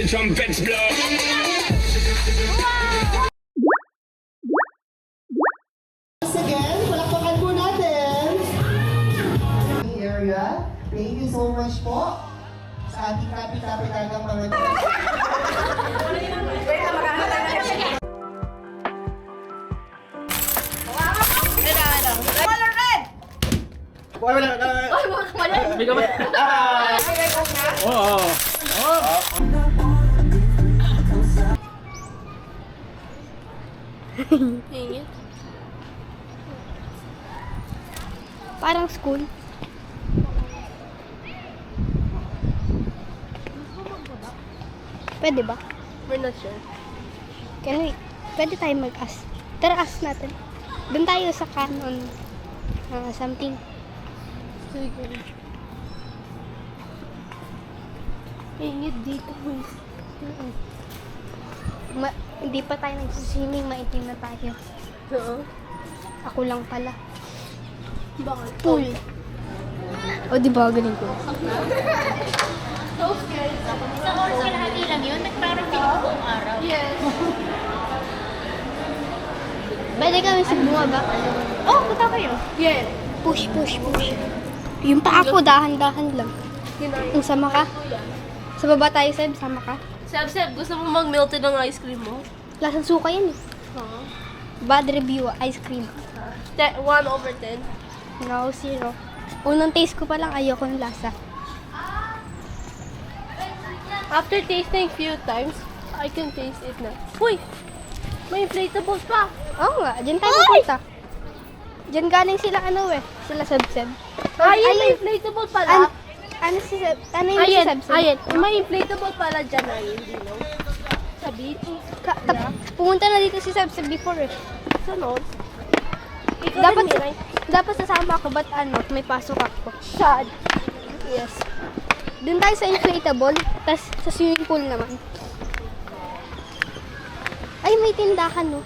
the trumpets blow. Once again, palakpakan po natin. Area. Thank you so much po sa ating kapit-kapitagang mga... Parang school. Pwede ba? We're not sure. Pwede tayo mag-ask. Tara, ask natin. Doon tayo sa canon. Something. Sige. Ingit dito, please. Hindi pa tayo nag-swimming, maitim na tayo. Oo. Ako lang pala. Bakit? Pool. O, di ba? Galing ko. Isang oras kalahati lang yun, nagparang buong araw. Yes. Pwede kami sa bunga ba? Oh, punta kayo. Yes. Push, push, push. Yung paa ko, dahan-dahan lang. Kung sama ka? Sa baba tayo, Seb. Sama ka? Seb, gusto mo mag-melted ng ice cream mo? Lasang suka yan eh. Oo. Bad review, ice cream. 1/10. No, 0. Unang taste ko pa lang, ayoko ng lasa. After tasting few times, I can taste it na. Uy! May inflatables pa! Oo nga, dyan tayo pupunta. Dyan galing sila sila Seb-Seb. Ayun, may inflatable pala. Ano si Seb? Ano yung si Seb-Seb? Ayun. May inflatable pala dyan, ayun, you know. Sa beach. Pumunta na dito si Seb-Seb before eh. Sunod. Ikaw Dapat, din, Miray. dapat sasama ako, ba't may pasok ako? Sad. Yes. Doon tayo sa inflatable, tas sa swimming pool naman. Ay, may tindahan no.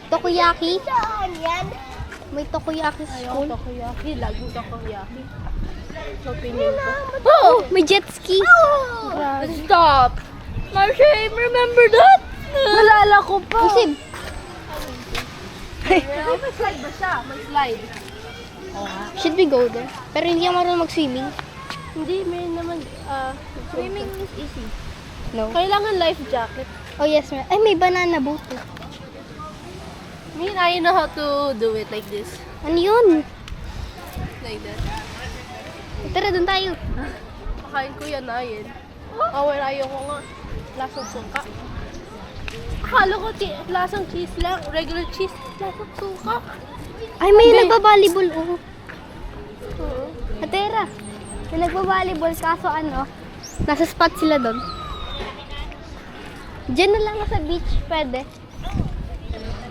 Takoyaki. Yan. May takoyaki sa Ayaw, school. takoyaki. Laging takoyaki. So, pinin ko. Oh, may jet ski. Stop! Marshall, remember that? Nalala ko pa. Isib. May slide ba siya? May slide. Should we go there? Pero hindi ako marunong mag-swimming. Hindi, may naman, swimming is easy. No. Kailangan life jacket. Oh yes, ma'am. Ay, may banana boat. Eh. I know how to do it like this. Ano yun? Like that. Tara, doon tayo. Pakain ko yan, ayin. Oh, wala ayoko nga. Lasang suka. Akala ko lasang cheese lang. Regular cheese. Lasang suka. Ay, may nagba-volleyball. Oh. Oo. Atera. May nagba-volleyball kaso nasa spot sila doon. Diyan na lang sa beach, pwede.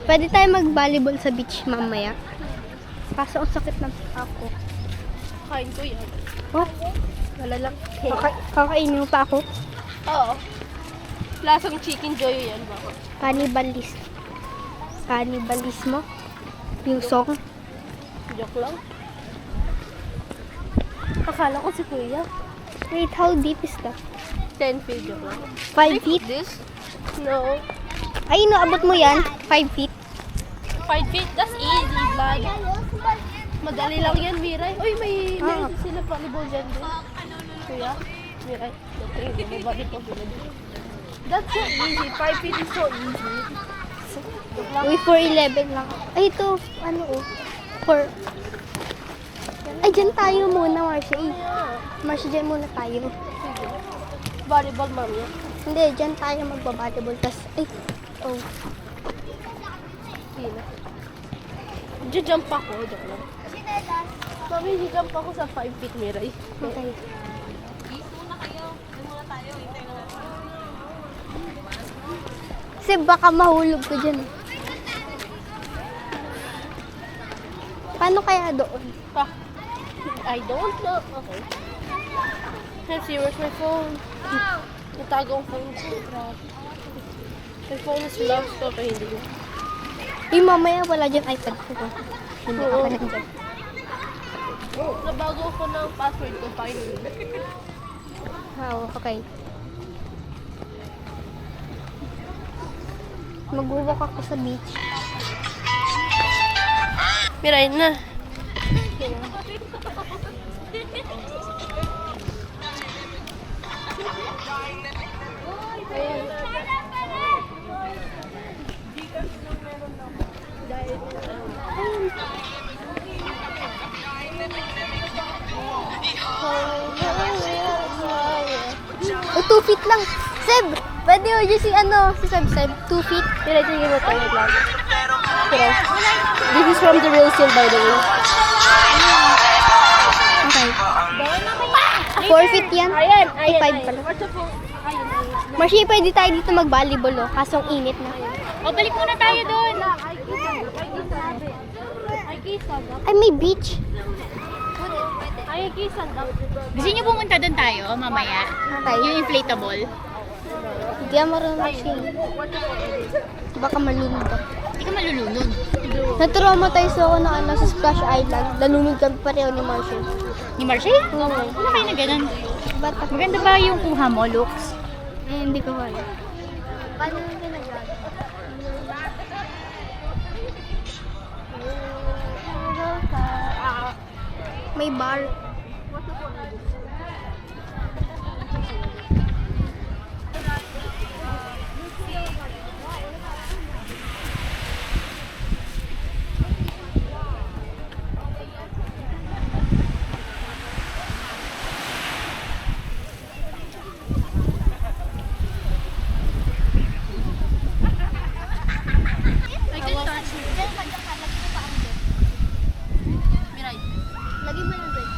Pwede tayo mag-volleyball sa beach mamaya. Kaso ang sakit ng ako. Kain ko yan. What? Wala lang. Kakainin mo pa ako? Oo. Lasang chicken joy yan ba? Cannibalismo? Yung song? Joke lang. Akala ko si Kuya. Wait, how deep is that? 10 feet, joke lang. 5 feet? This? No. Ay, no, abot mo yan. 5 feet. 5 feet? That's easy, blood. Madali lang yan, Miray. Uy, may sila volleyball dyan din. Kuya, Miray. That's so easy. 5 feet is so easy. Joke lang. Uy, 4'11 lang. Ay, ito, for... Ay, dyan tayo muna, Marcia. Marcia, dyan muna tayo. Sige. Volleyball, mami. Hindi, dyan tayo magbabalibol. Tas, ay, oh. Hindi na. Jump ako, joke lang. Mami, jump ako sa 5 feet, Miray. Okay. Kasi baka mahulog ko dyan. Paano kaya doon? Ah, I don't know. Okay. Let's see, where's my phone? Natago ang phone ko. My phone is lost. Okay, hindi ko. Mamaya wala dyan iPad ko. Hindi ka pa nandyan. Nabago ko ng password ko finally. Oh, okay. Mag-walk ako sa beach. Miray na. O, 2 feet lang. Seb, pwede mo dyan si si Seb, 2 feet. Miray, sige mo tayo lang. Miray. This is from the real seal, by the way. Okay. 4 feet yan. Ayan, Ay, 5 pala. Marcy, pwede tayo dito mag-volleyball, oh. Kaso ang init na. O, balik muna tayo doon. Ay, may beach. Gusto niyo pumunta doon tayo mamaya? Okay. Yung inflatable. Hindi ako marunong siya. Baka malunod ako. Hindi ka malulunod. Na-traumatize ako na sa Splash Island. Nalunod kami pareho ni Marshall. Ni Marcy? Oo. Ano kayo na ganun? Ba't ako? Maganda ba yung kuha mo, Lux? Hindi ko kaya. Paano yung ginagawa? May bar. Lagi mo lang doon.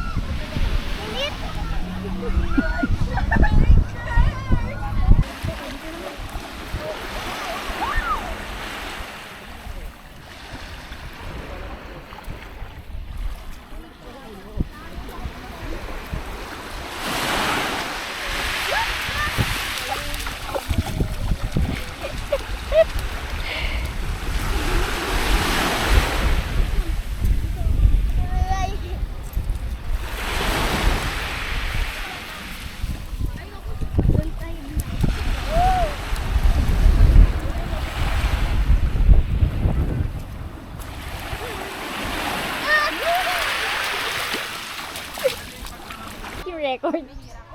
Record.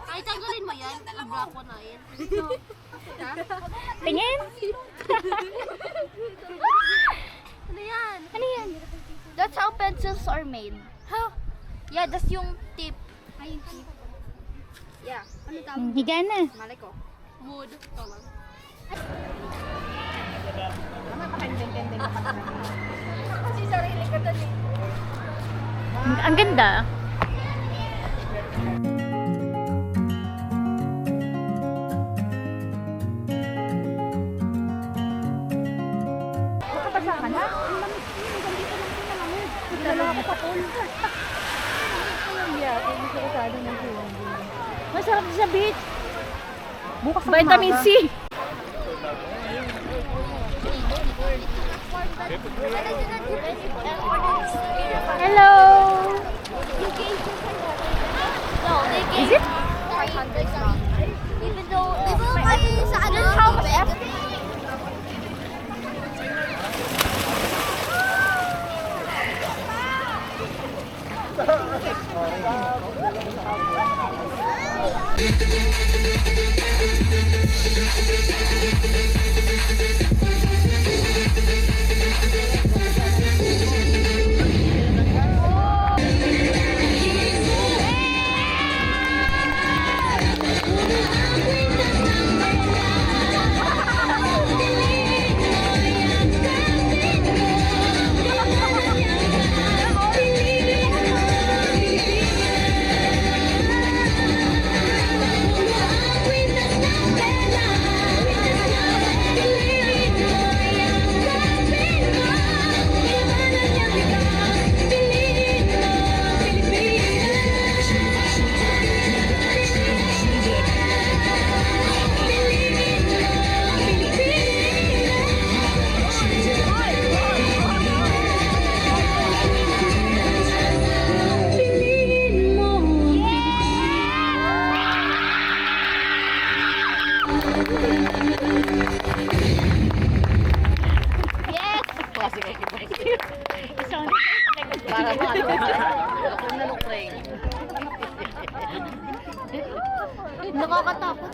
Ay, tanggalin mo yan. Ibra ko na yan. Tingin? Ano yan? Ano yan? That's how pencils are made. How? Yeah, that's yung tip. Ay, yung tip. Yeah. Ano tawag? Higa na. Malay ko. Mood. Tama. Kasi sarili ko doon eh. Ang ganda. Masarap sa beach. Bukas ang vitamin C. Hello. Is it? 500 lang. Even though, di ba may sa ano? How much? kasi kay Kibay. Isang Para mo, ano ba? Kung nalukring. Nakakatakot.